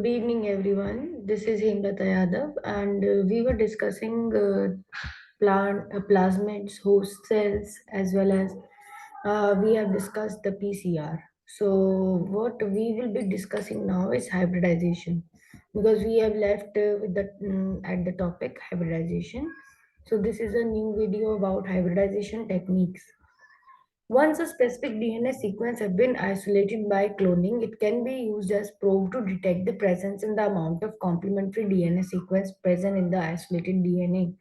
Good evening, everyone. This is Hemlata Yadav, and we were discussing plasmids, host cells, as well as we have discussed the PCR. So, what we will be discussing now is hybridization, because we have left with the at the topic hybridization. So, this is a new video about hybridization techniques. Once a specific DNA sequence has been isolated by cloning, it can be used as probe to detect the presence and the amount of complementary DNA sequence present in the isolated DNA.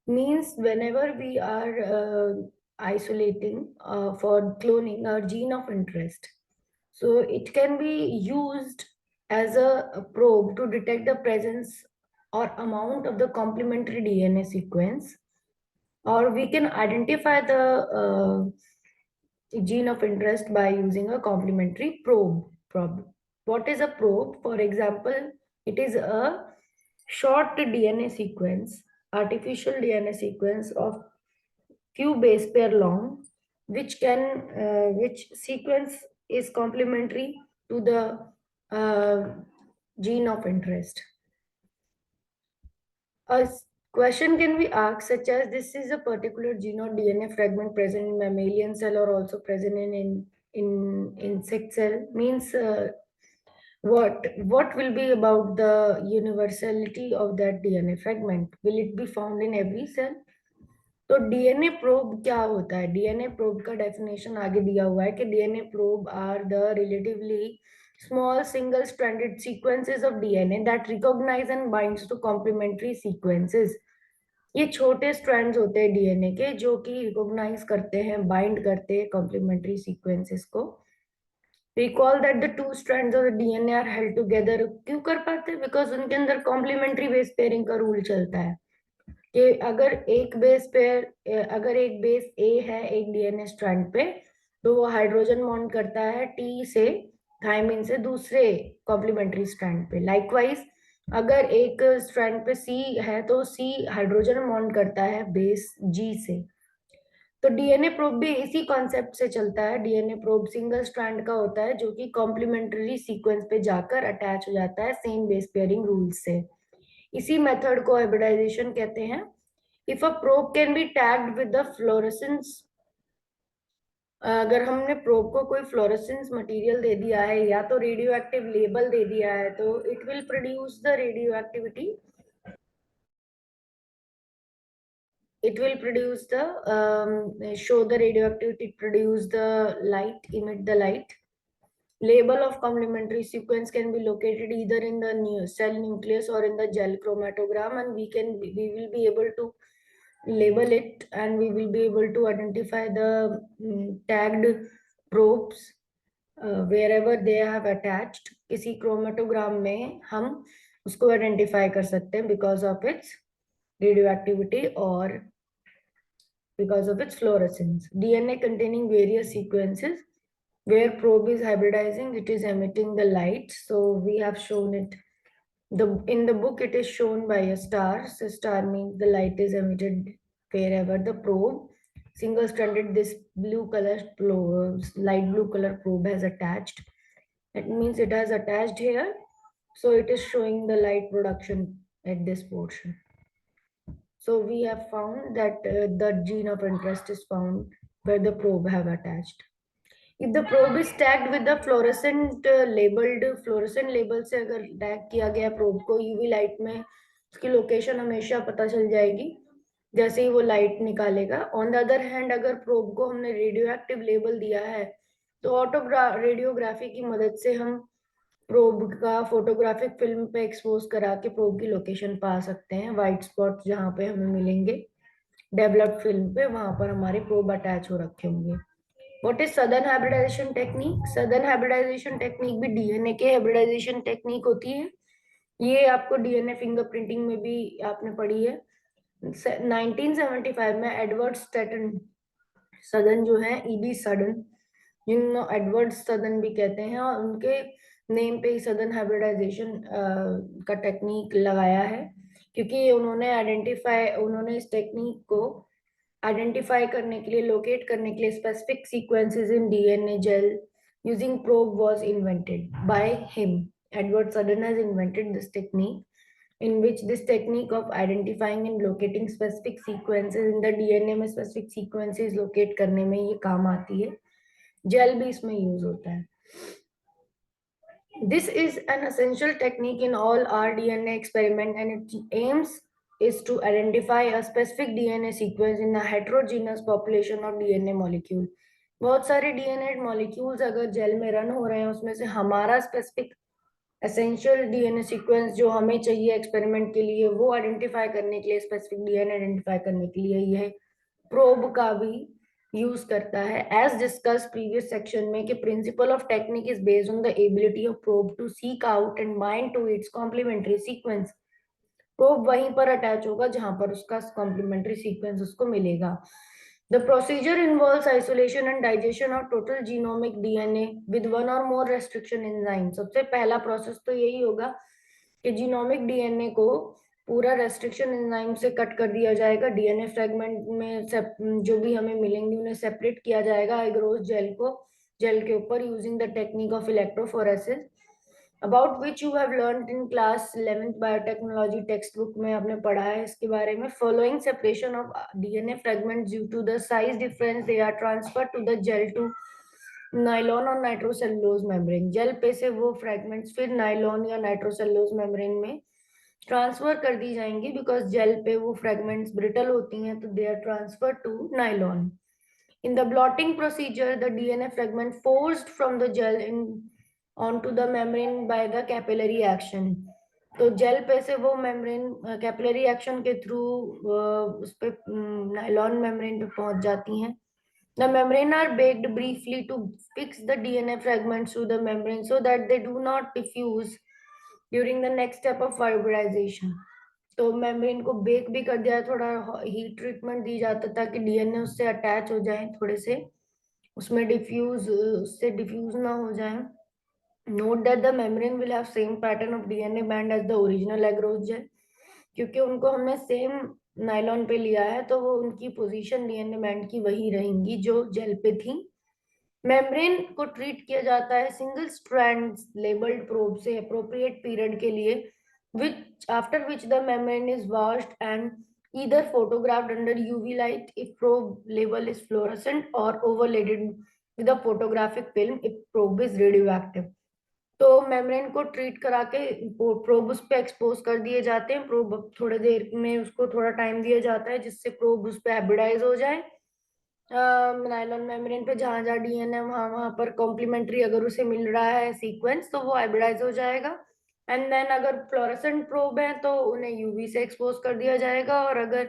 Means whenever we are isolating for cloning our gene of interest, so it can be used as a probe to detect the presence or amount of the complementary DNA sequence, or we can identify the gene of interest by using a complementary probe. What is a probe? For example, it is a short DNA sequence, artificial DNA sequence of few base pair long, which sequence is complementary to the gene of interest. A question can be asked such as, this is a particular gene or DNA fragment present in mammalian cell or also present in insect cell, means what will be about the universality of that DNA fragment? Will it be found in every cell? तो DNA probe क्या होता है? DNA probe का definition आगे दिया हुआ है कि DNA probe are the relatively small single stranded sequences of DNA that recognize and binds to complementary sequences. ये छोटे स्ट्रैंड्स होते हैं डीएनए के जो कि रिकॉग्नाइज करते हैं, बाइंड करते हैं कॉम्प्लीमेंट्री सीक्वेंसेस को. Recall that the two strands of the DNA are held together. क्यों कर पाते हैं? बिकॉज उनके अंदर कॉम्प्लीमेंट्री बेस पेयरिंग का रूल चलता है कि अगर एक बेस ए है एक डीएनए स्ट्रैंड पे, तो वो हाइड्रोजन बॉन्ड करता है टी से, थायमिन से दूसरे कॉम्प्लीमेंट्री स्ट्रैंड पे. लाइकवाइज अगर एक स्ट्रैंड पे सी है तो सी हाइड्रोजन बॉन्ड करता है बेस जी से. तो डीएनए प्रोब भी इसी कॉन्सेप्ट से चलता है. डीएनए प्रोब सिंगल स्ट्रैंड का होता है जो कि कॉम्प्लीमेंट्री सीक्वेंस पे जाकर अटैच हो जाता है सेम बेस पेयरिंग रूल से. इसी मेथड को हाइब्रिडाइजेशन कहते हैं. If a probe can be tagged with the fluorescence, अगर हमने प्रोब को कोई फ्लोरेसेंस मटेरियल दे दिया है या तो रेडियो एक्टिव लेबल दे दिया है, तो it will produce the radio activity. It will produce the show the radioactivity, produce the light, emit the light. Label of complementary sequence can be located either in the cell nucleus or in the gel chromatogram, and we will be able to label it, and we will be able to identify the tagged probes wherever they have attached. किसी chromatogram में हम उसको identify कर सकते हैं because of its radioactivity or because of its fluorescence. DNA containing various sequences, where probe is hybridizing, it is emitting the light. So we have shown it. In the book, it is shown by a star. So star means the light is emitted wherever the probe, single-stranded, this blue color light blue color probe has attached. That means it has attached here. So it is showing the light production at this portion. So we have found that the gene of interest is found where the probe have attached. If the probe is tagged with the fluorescent label से अगर tag किया गया probe को UV light में, उसकी location हमेशा पता चल जाएगी जैसे ही वो लाइट निकालेगा. ऑन द अदर हैंड, अगर प्रोब को हमने रेडियो एक्टिव लेबल दिया है, तो रेडियोग्राफी की मदद से हम प्रोब का फोटोग्राफिक फिल्म पे एक्सपोज करा के प्रोब की लोकेशन पा सकते हैं. व्हाइट स्पॉट जहाँ पे हमें मिलेंगे डेवलप्ड फिल्म पे, वहां पर हमारे प्रोब अटैच हो रखे होंगे. What is southern hybridization technique? Southern hybridization technique भी डीएनए के हाइब्रिडाइजेशन टेक्निक होती है. ये आपको डीएनए फिंगरप्रिंटिंग में भी आपने पढ़ी है. 1975 में एडवर्ड स्टैटन सदन जो है, ईबी सदन, जिनको एडवर्ड सदन भी कहते हैं, और उनके नेम पे ही सदन हाइब्रिडाइजेशन का टेक्निक लगाया है, क्योंकि उन्होंने इस टेक्निक को आइडेंटिफाई करने के लिए, लोकेट करने के लिए specific sequences in DNA gel using probe was invented by him. Edward Sudden has invented this technique, in which this technique of identifying and locating specific sequences in the DNA में specific sequences locate करने में ये काम आती है. Jail भी इसमें use होता है. This is an essential technique in all rDNA experiment, and its aims is to identify a specific DNA sequence in a heterogeneous population of DNA molecule. बहुत सारे DNA molecules अगर जेल में run हो रहे हैं उसमें से हमारा स्पेसिफिक एसेंशियल डीएनए सीक्वेंस जो हमें चाहिए एक्सपेरिमेंट के लिए वो आइडेंटिफाई करने के लिए, स्पेसिफिक डीएनए आइडेंटिफाई करने के लिए यह प्रोब का भी यूज करता है. एज डिस्कस प्रीवियस सेक्शन में कि principle of technique is based on the ability of probe to seek out and bind to its complementary sequence. Probe वहीं पर अटैच होगा जहां पर उसका कॉम्प्लीमेंट्री सीक्वेंस उसको मिलेगा. The procedure involves isolation and digestion of total genomic DNA with one or more restriction enzymes. सबसे पहला प्रोसेस तो यही होगा कि जीनोमिक डीएनए को पूरा रेस्ट्रिक्शन एंजाइम से कट कर दिया जाएगा. डीएनए फ्रेगमेंट में जो भी हमें मिलेंगे उन्हें सेपरेट किया जाएगा एग्रोस जेल के ऊपर using the technique of electrophoresis, about which you have learned in class 11th biotechnology textbook में आपने पढ़ा है इसके बारे में. Following separation of DNA fragments due to the size difference, they are transferred to the gel to nylon और nitrocellulose membrane. Jail पे से वो फ्रेगमेंट्स फिर नाइलॉन या नाइट्रोसेलुलोज मेम्ब्रेन में ट्रांसफर कर दी जाएंगी, बिकॉज जेल पे वो फ्रेगमेंट्स ब्रिटल होती हैं तो they are transfer to nylon. In the blotting procedure, the DNA fragment forced from the gel onto the membrane by the capillary action. तो जेल पे से वो मेम्ब्रेन कैपिलरी एक्शन के थ्रू उस पे नाइलॉन मेम्ब्रेन पे पहुंच जाती हैं. The membrane are baked briefly to fix the DNA fragments to the membrane so that they do not diffuse during the next step of fiberization. तो membrane को bake भी कर दिया, थोड़ा हीट ट्रीटमेंट दी जाता ताकि डीएनए उससे अटैच हो जाए, थोड़े से उसमें उससे डिफ्यूज ना हो जाए. Note that the membrane will have same pattern of DNA band as the original agarose gel. क्योंकि उनको हमने सेम नाइलॉन पे लिया है तो वो उनकी पोजीशन डीएनए बैंड की वही रहेंगी जो जेल पे थी. मेम्ब्रेन को ट्रीट किया जाता है सिंगल स्ट्रैंड लेबल्ड प्रोब से अप्रोप्रिएट पीरियड के लिए, which after which the membrane is washed and either photographed under UV light if probe label is fluorescent or overlaid with a photographic film if probe is radioactive. तो membrane को treat करा के probe उस पे expose कर दिए जाते हैं. प्रोब थोड़ी देर में उसको थोड़ा टाइम दिया जाता है जिससे प्रोब उस पे हाइब्रिडाइज हो जाए नाइलॉन मेम्ब्रेन पे. जहां जहां डीएनए वहां पर कॉम्प्लीमेंट्री अगर उसे मिल रहा है सीक्वेंस तो वो हाइब्रिडाइज हो जाएगा. एंड देन अगर फ्लोरेसेंट प्रोब है तो उन्हें यूवी से एक्सपोज कर दिया जाएगा, और अगर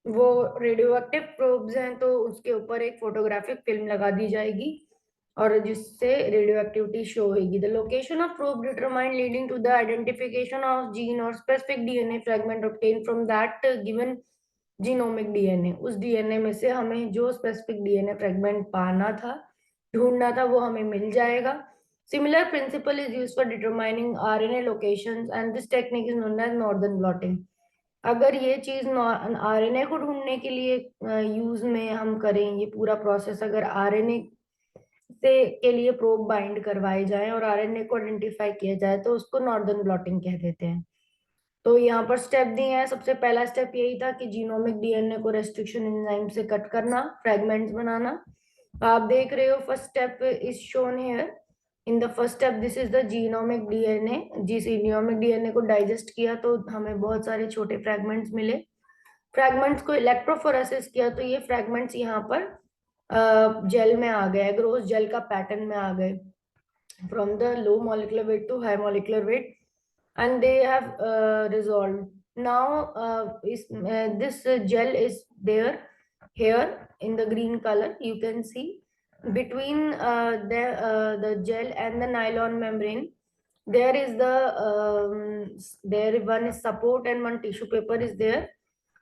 वो रेडियो एक्टिव प्रोब्स हैं तो उसके ऊपर एक फोटोग्राफिक फिल्म लगा दी जाएगी और जिससे रेडियो एक्टिविटी शो होगी. The location of probe determine leading to the identification of gene और specific DNA fragment obtain from that given genomic DNA. उस डीएनए में से हमें जो स्पेसिफिक डीएनए फ्रेगमेंट पाना था, ढूंढना था, वो हमें मिल जाएगा. Similar principle is used for determining RNA locations and this technique is known as northern blotting. अगर ये चीज आरएनए को ढूंढने के लिए यूज में हम करें ये पूरा प्रोसेस, अगर आरएनए से के लिए प्रोब बाइंड करवाए जाए और आरएनए को आइडेंटिफाई किया जाए तो उसको नॉर्दर्न ब्लॉटिंग कह देते हैं. तो यहाँ पर स्टेप दिए हैं. सबसे पहला स्टेप यही था कि जीनोमिक डीएनए को रेस्ट्रिक्शन एंजाइम से कट करना, फ्रेगमेंट्स बनाना. आप देख रहे हो first step is shown here. In the first step this is the genomic DNA. जिस जीनोमिक डीएनए को डाइजेस्ट किया तो हमें बहुत सारे छोटे फ्रेगमेंट्स मिले. फ्रेगमेंट्स को इलेक्ट्रोफोरेसिस किया तो ये फ्रेगमेंट्स यहाँ पर जेल में आ गए, ग्रोस जेल का पैटर्न में आ गए, from the low molecular weight to high molecular weight, and they have resolved. Now this gel is there here in the green color. You can see between the gel and the nylon membrane there is there one is support and one tissue paper is there,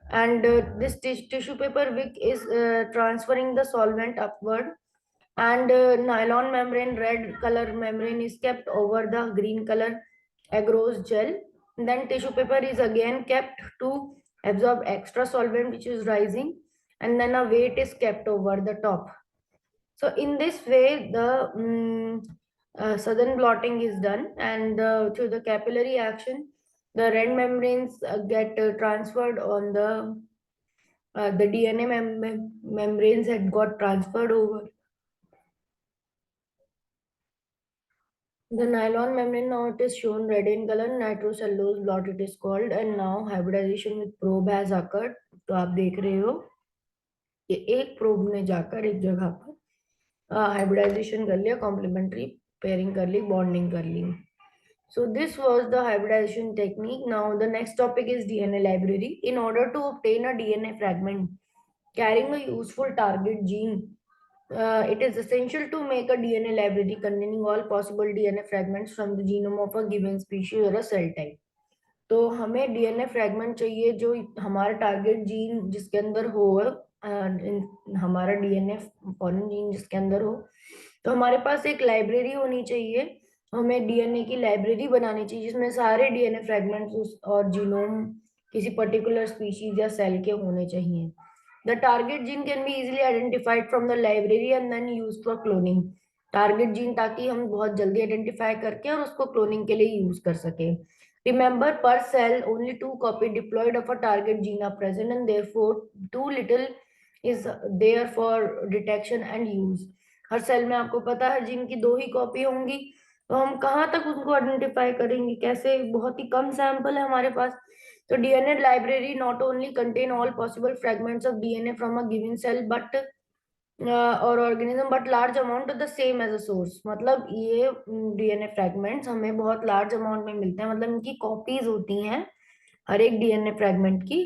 and this tissue paper wick is transferring the solvent upward, and nylon membrane red color membrane is kept over the green color agarose gel. Then tissue paper is again kept to absorb extra solvent which is rising, and then a weight is kept over the top. So in this way the southern blotting is done, and through the capillary action, the red membranes get transferred on the DNA membranes had got transferred over the nylon membrane. Now it is shown red in color, nitrocellulose blot it is called, and now hybridization with probe has occurred. तो आप देख रहे हो कि एक probe ने जाकर एक जगह पर हाइब्रिडाइजेशन कर लिया, कॉम्प्लीमेंट्री पेयरिंग कर ली, बॉन्डिंग कर ली. So this was the hybridization technique. Now the next topic is DNA library. In order to obtain a DNA fragment carrying a useful target gene, it is essential to make a DNA library containing all possible DNA fragments from the genome of a given species or a cell type. तो हमें DNA fragment चाहिए जो हमारा target gene जिसके अंदर हो, हमारा DNA foreign gene जिसके अंदर हो, तो हमारे पास एक लाइब्रेरी होनी चाहिए. हमें डीएनए की लाइब्रेरी बनानी चाहिए जिसमें सारे डीएनए फ्रैगमेंट्स और जीनोम किसी पर्टिकुलर स्पीशीज या सेल के होने चाहिए. The target gene can be easily identified from the library and then use for cloning. Target gene ताकि हम बहुत जल्दी आइडेंटिफाई करके और उसको क्लोनिंग के लिए यूज कर सके. Remember, per cell, only 2 copies diploid of a target gene are present, and therefore too little is there for detection and use. हर सेल में आपको पता है जीन की 2 ही कॉपी होंगी, तो हम कहाँ तक उनको आइडेंटिफाई करेंगे, कैसे? बहुत ही कम सैंपल है हमारे पास. तो DNA library not only contain all possible fragments of DNA from a given cell but और organism but large amount of the same as a source. मतलब ये डीएनए फ्रेगमेंट्स हमें बहुत लार्ज अमाउंट में मिलते हैं, मतलब इनकी कॉपीज होती हैं हर एक डीएनए फ्रेगमेंट की,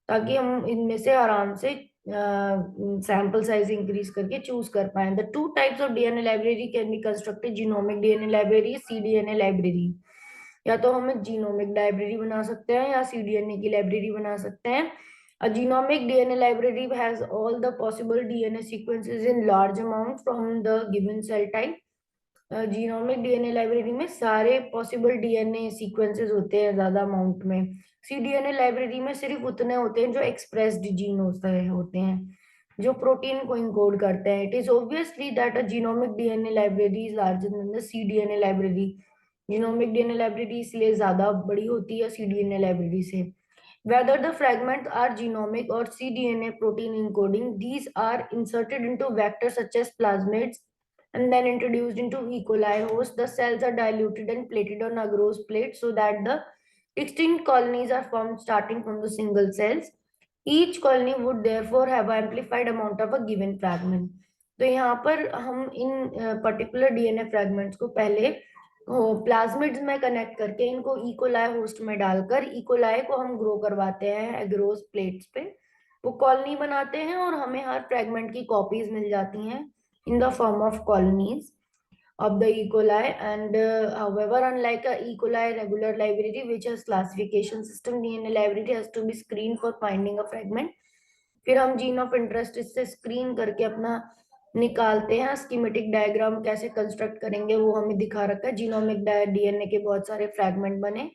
ताकि हम इनमें से आराम से सैंपल साइज इंक्रीज करके चूज कर पाए. The 2 types of DNA library can be constructed: genomic DNA library, cDNA library. या तो हम जीनोमिक लाइब्रेरी बना सकते हैं या सीडीएनए की लाइब्रेरी बना सकते हैं. A genomic DNA library has all the possible DNA sequences in large amount from the given cell type. Genomic DNA library में सारे पॉसिबल डीएनए सीक्वेंसेस होते हैं ज्यादा अमाउंट में. सीडीएनए लाइब्रेरी में सिर्फ उतने होते हैं जो एक्सप्रेस्ड जीन होते हैं, जो प्रोटीन को इनकोड करते हैं. It is obviously that a genomic DNA library is larger than the cDNA library. Genomic DNA library इसलिए ज्यादा बड़ी होती है सीडीएनए लाइब्रेरी से. Whether the fragments are genomic or cDNA protein encoding, these are inserted into vectors such as plasmids and then introduced into E. coli host. The cells are diluted and plated on agarose plates so that the distinct colonies are formed starting from the single cells. Each colony would therefore have an amplified amount of a given fragment. तो यहाँ पर हम इन particular DNA fragments को पहले plasmids में connect करके इनको E coli host में डालकर इकोलाई को हम ग्रो करवाते हैं एग्रोस प्लेट्स पे. वो कॉलोनी बनाते हैं और हमें हर फ्रेगमेंट की कॉपीज मिल जाती हैं in the form of colonies of the E. coli. And however, unlike a E. coli regular library which has classification system, DNA library has to be screened for finding a fragment. फिर हम gene of interest इससे screen करके अपना निकालते हैं. Schematic diagram कैसे construct करेंगे वो हमें दिखा रखा है. जीनोमिक डीएनए के बहुत सारे फ्रैगमेंट बने,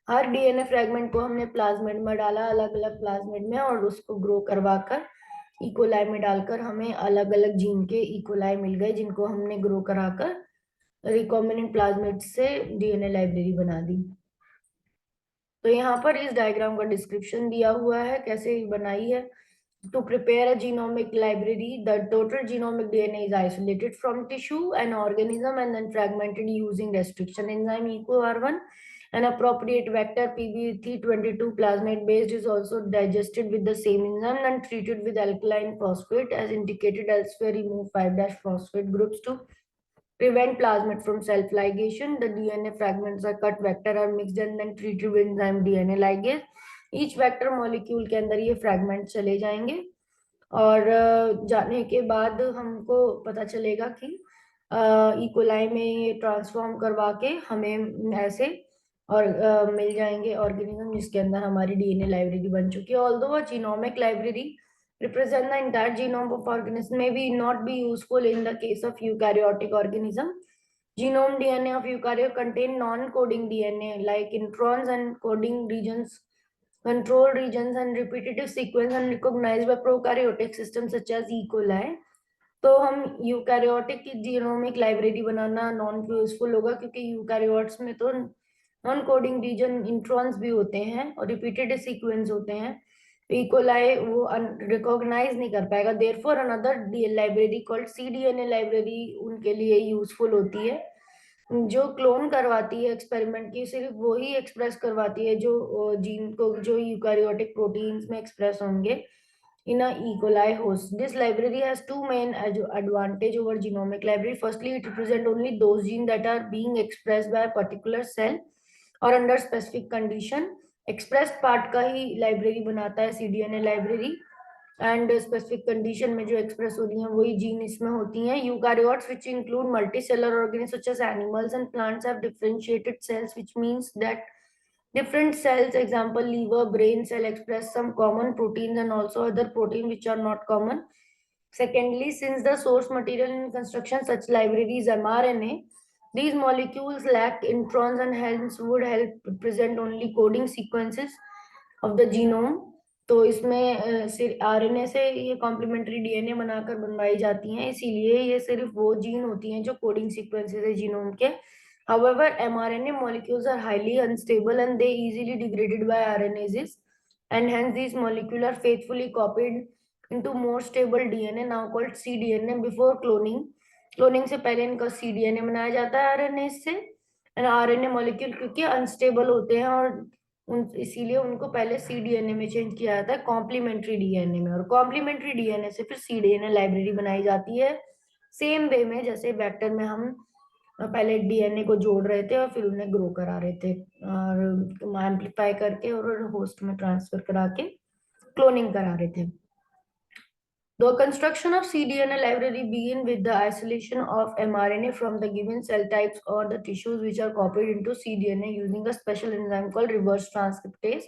हर डीएनए फ्रैगमेंट को हमने प्लाज्मिड में डाला, अलग अलग प्लाज्मिड में, और उसको ग्रो करवाकर इकोलाई में डालकर हमें अलग अलग जीन के इकोलाई मिल गए जिनको हमने ग्रो कराकर रिकॉम्बिनेंट प्लाज्मिड से डीएनए लाइब्रेरी बना दी. तो यहाँ पर इस डायग्राम का डिस्क्रिप्शन दिया हुआ है कैसे बनाई है. To prepare a genomic library, the total genomic DNA is isolated from tissue and organism and then fragmented using restriction enzyme EcoR1. An appropriate vector PB322 plasmid based is also digested with the same enzyme and treated with alkaline phosphate as indicated elsewhere. Remove 5' phosphate groups to prevent plasmid from self-ligation. The DNA fragments are cut, vector are mixed and then treated with enzyme DNA ligase. Each vector molecule के अंदर ये fragment चले जाएंगे और जाने के बाद हमको पता चलेगा कि इकोलाई में ये ट्रांसफॉर्म करवा के हमें ऐसे और मिल जाएंगे ऑर्गेनिज्म जिसके अंदर हमारी डीएनए लाइब्रेरी बन चुकी है. Although a genomic library represent the entire genome of organism may be not be useful in the case of eukaryotic organism. Genome DNA of eukaryote contain non-coding DNA like introns and coding regions, control regions and repetitive sequence unrecognized by prokaryotic systems such as E. coli. तो हम eukaryotic की genomic library बनाना non useful होगा, क्योंकि eukaryotes में तो non coding region introns भी होते हैं और रिपीटेड सीक्वेंस होते हैं। इकोलाई वो रिकॉग्नाइज नहीं कर पाएगा, therefore another library called cDNA library उनके लिए यूजफुल होती है, जो क्लोन करवाती है एक्सपेरिमेंट की, सिर्फ वो ही एक्सप्रेस करवाती है जो जीन को, जो यूकैरियोटिक प्रोटीन्स में एक्सप्रेस होंगे in a E. coli host. This library has two main advantage over genomic library. Firstly, it represents only those genes that are being expressed by a particular cell or under specific condition. Expressed part का ही library बनाता है cDNA library, and specific condition में जो express होती हैं वही gene इसमें होती हैं. Eukaryotes which include multicellular organisms such as animals and plants have differentiated cells, which means that different cells, example liver, brain cell, express some common proteins and also other proteins which are not common. Secondly, since the source material in construction such libraries mRNA, these molecules lack introns and hence would help present only coding sequences of the genome. तो इसमें सिर्फ RNA से ये complementary DNA बनाकर बनवाई जाती हैं, इसीलिए ये सिर्फ वो जीन होती हैं जो कोडिंग सीक्वेंसेस है जीनोम के. However, mRNA molecules are highly unstable and they easily degraded by RNases, and hence these molecules are faithfully copied into more stable DNA now called cDNA before cloning. Cloning से पहले इनका cDNA बनाया जाता है RNA से, and RNA molecule क्योंकि unstable होते हैं और इसीलिए उनको पहले cDNA में चेंज किया जाता है कॉम्प्लीमेंट्री डीएनए में, और कॉम्प्लीमेंट्री डीएनए से फिर cDNA लाइब्रेरी बनाई जाती है सेम वे में जैसे वेक्टर में हम पहले डीएनए को जोड़ रहे थे और फिर उन्हें ग्रो करा रहे थे और एम्पलीफाई करके और होस्ट में ट्रांसफर करा के क्लोनिंग करा रहे थे. The construction of cDNA library begin with the isolation of mRNA from the given cell types or the tissues which are copied into cDNA using a special enzyme called reverse transcriptase.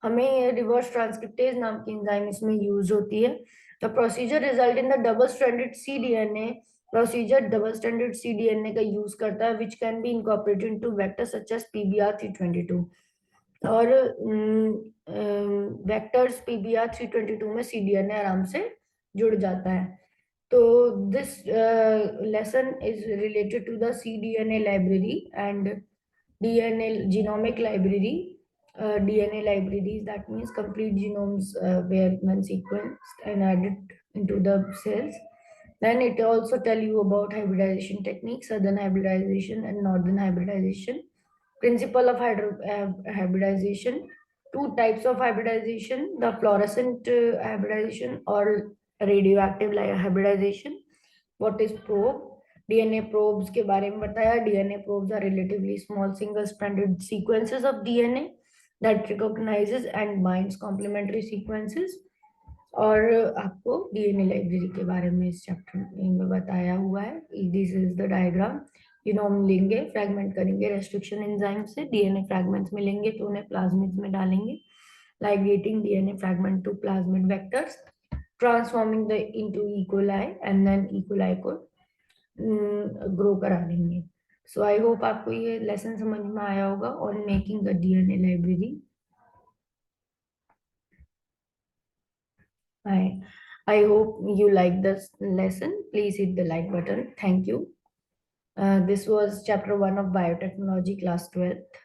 हमें ये reverse transcriptase नाम की enzyme इसमें use होती है. The procedure result in the double stranded cDNA procedure double standard cDNA का use करता है which can be incorporated into vectors such as PBR322, और वेक्टर्स PBR322 में cDNA आराम से जुड़ जाता है. तो this lesson is related to the cDNA library and DNA genomic library. DNA libraries, that means complete genomes where one sequenced and added into the cells. Then it also tell you about hybridization techniques, southern hybridization and northern hybridization. Principle of hybridization. Two types of hybridization: the fluorescent hybridization or radioactive hybridization. What is probe? DNA probes के बारे में बताया. DNA probes are relatively small single-stranded sequences of DNA that recognizes and binds complementary sequences. और आपको DNA library के बारे में इस चैप्टर में बताया हुआ है. This is the diagram. Genome लेंगे, फ्रैगमेंट करेंगे रेस्ट्रिक्शन एंजाइम से, डीएनए फ्रैगमेंट्स मिलेंगे तो उन्हें प्लाज्मिड्स में डालेंगे, ligating DNA fragment to plasmid vectors, transforming the into E. coli and then E. coli को ग्रो करा देंगे. सो आई होप आपको ये लेसन समझ में आया होगा on making the DNA library. I hope you like this lesson. Please hit the like button. Thank you. This was chapter 1 of biotechnology class 12th.